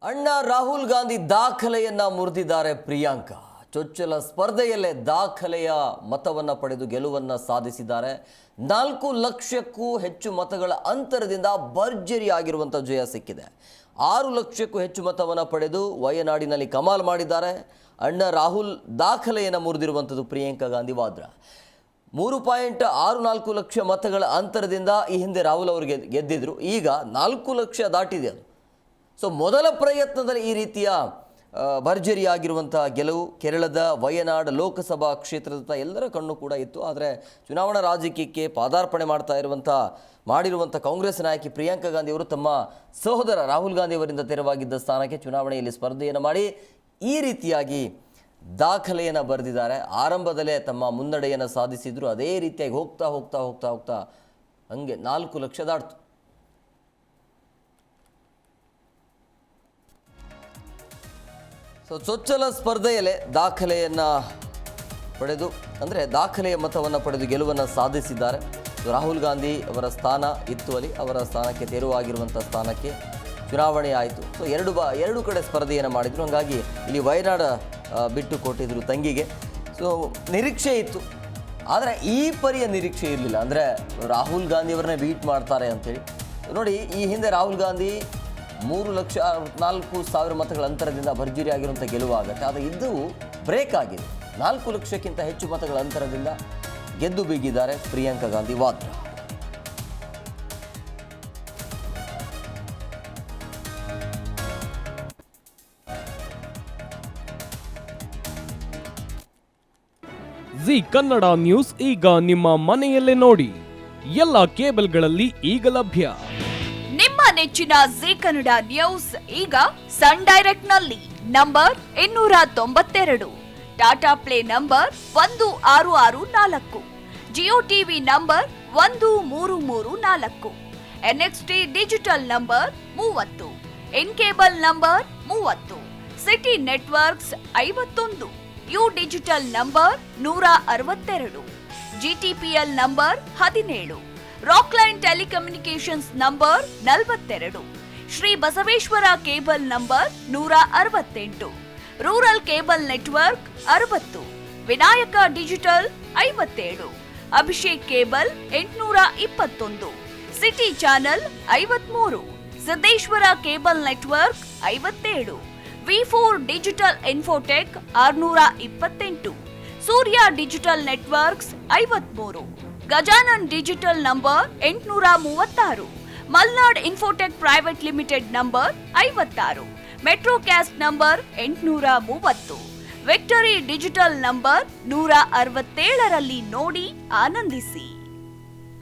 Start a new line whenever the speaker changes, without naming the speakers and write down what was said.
ಅಣ್ಣ ರಾಹುಲ್ ಗಾಂಧಿ ದಾಖಲೆಯನ್ನ ಮುರಿದಿದ್ದಾರೆ ಪ್ರಿಯಾಂಕಾ. ಚೊಚ್ಚಲ ಸ್ಪರ್ಧೆಯಲ್ಲೇ ದಾಖಲೆಯ ಮತವನ್ನ ಪಡೆದು ಗೆಲುವನ್ನ ಸಾಧಿಸಿದ್ದಾರೆ. 4 ಲಕ್ಷಕ್ಕೂ ಹೆಚ್ಚು ಮತಗಳ ಅಂತರದಿಂದ ಭರ್ಜರಿ ಆಗಿರುವಂತ ಜಯ ಸಿಕ್ಕಿದೆ. 6 ಲಕ್ಷಕ್ಕೂ ಹೆಚ್ಚು ಮತವನ್ನ ಪಡೆದು ವಯನಾಡಿನಲ್ಲಿ ಕಮಾಲ್ ಮಾಡಿದ್ದಾರೆ. ಅಣ್ಣ ರಾಹುಲ್ ದಾಖಲೆಯನ್ನ ಮುರಿದಿರುವಂಥದ್ದು ಪ್ರಿಯಾಂಕಾ ಗಾಂಧಿ ವಾದ್ರಾ. 3.64 ಲಕ್ಷ ಮತಗಳ ಅಂತರದಿಂದ ಈ ಹಿಂದೆ ರಾಹುಲ್ ಅವರಿಗೆ ಗೆದ್ದಿದ್ರು. ಈಗ 4 ಲಕ್ಷ ದಾಟಿದೆ ಅದು. ಸೊ ಮೊದಲ ಪ್ರಯತ್ನದಲ್ಲಿ ಈ ರೀತಿಯ ಭರ್ಜರಿಯಾಗಿರುವಂಥ ಗೆಲುವು ಕೇರಳದ ವಯನಾಡ್ ಲೋಕಸಭಾ ಕ್ಷೇತ್ರದ ಎಲ್ಲರ ಕಣ್ಣು ಕೂಡ ಇತ್ತು. ಆದರೆ ಚುನಾವಣಾ ರಾಜಕೀಯಕ್ಕೆ ಪಾದಾರ್ಪಣೆ ಮಾಡಿರುವಂಥ ಕಾಂಗ್ರೆಸ್ ನಾಯಕಿ ಪ್ರಿಯಾಂಕಾ ಗಾಂಧಿ ಅವರು ತಮ್ಮ ಸಹೋದರ ರಾಹುಲ್ ಗಾಂಧಿ ಅವರಿಂದ ತೆರವಾಗಿದ್ದ ಸ್ಥಾನಕ್ಕೆ ಚುನಾವಣೆಯಲ್ಲಿ ಸ್ಪರ್ಧೆಯನ್ನು ಮಾಡಿ ಈ ರೀತಿಯಾಗಿ ದಾಖಲೆಯನ್ನು ಬರೆದಿದ್ದಾರೆ. ಆರಂಭದಲ್ಲೇ ತಮ್ಮ ಮುನ್ನಡೆಯನ್ನು ಸಾಧಿಸಿದ್ರು. ಅದೇ ರೀತಿಯಾಗಿ ಹೋಗ್ತಾ ಹಂಗೆ 4 ಲಕ್ಷ ದಾಟ್ತು. ಸೊ ಚೊಚ್ಚಲ ಸ್ಪರ್ಧೆಯಲ್ಲೇ ದಾಖಲೆಯನ್ನು ಪಡೆದು ದಾಖಲೆಯ ಮತವನ್ನು ಪಡೆದು ಗೆಲುವನ್ನು ಸಾಧಿಸಿದ್ದಾರೆ. ರಾಹುಲ್ ಗಾಂಧಿ ಅವರ ಸ್ಥಾನ ಇತ್ತು ಅಲ್ಲಿ, ಅವರ ಸ್ಥಾನಕ್ಕೆ ತೆರವಾಗಿರುವಂಥ ಸ್ಥಾನಕ್ಕೆ ಚುನಾವಣೆ ಆಯಿತು. ಸೊ ಎರಡು ಕಡೆ ಸ್ಪರ್ಧೆಯನ್ನು ಮಾಡಿದರು. ಹಾಗಾಗಿ ಇಲ್ಲಿ ವಯನಾಡ ಬಿಟ್ಟು ಕೊಟ್ಟಿದ್ರು ತಂಗಿಗೆ. ಸೊ ನಿರೀಕ್ಷೆ ಇತ್ತು, ಆದರೆ ಈ ಪರಿಯ ನಿರೀಕ್ಷೆ ಇರಲಿಲ್ಲ. ಅಂದರೆ ರಾಹುಲ್ ಗಾಂಧಿ ಅವರನ್ನೇ ಬೀಟ್ ಮಾಡ್ತಾರೆ ಅಂಥೇಳಿ. ನೋಡಿ, ಈ ಹಿಂದೆ ರಾಹುಲ್ ಗಾಂಧಿ 3,64,000 ಮತಗಳ ಅಂತರದಿಂದ ಭರ್ಜರಿ ಆಗಿರುವಂಥ ಗೆಲುವಾಗುತ್ತೆ. ಆದರೆ ಇದು ಬ್ರೇಕ್ ಆಗಿದೆ. 4 ಲಕ್ಷಕ್ಕಿಂತ ಹೆಚ್ಚು ಮತಗಳ ಅಂತರದಿಂದ ಗೆದ್ದು ಬೀಗಿದ್ದಾರೆ ಪ್ರಿಯಾಂಕಾ ಗಾಂಧಿ ವಾದ್ರಾ.
ಜಿ ಕನ್ನಡ ನ್ಯೂಸ್ ಈಗ ನಿಮ್ಮ ಮನೆಯಲ್ಲೇ ನೋಡಿ. ಎಲ್ಲ ಕೇಬಲ್ಗಳಲ್ಲಿ ಈಗ ಲಭ್ಯ.
ನಿಮ್ಮ ನೆಚ್ಚಿನ ಜಿ ಕನ್ನಡ ನ್ಯೂಸ್ ಈಗ ಸನ್ ಡೈರೆಕ್ಟ್ ನಲ್ಲಿ number 292, Tata Play number 1664, Jio TV number 1334, NXT digital number 30, in cable number 30, city networks 51, U digital number 162, GTPL number 17, Rockline telecommunications number 42, Shri Basaveshwara cable number 168, rural cable network 60, Vinayaka digital 57, Abhishek cable 821, city channel 53, Siddeshwara cable network 57, ವಿ4 digital Infotech 628, Surya digital networks 53, Gajanan digital number 836, Malnad Infotech private limited number 56, Metrocast number 830, Victory digital number 167ರಲ್ಲಿ ನೋಡಿ ಆನಂದಿಸಿ.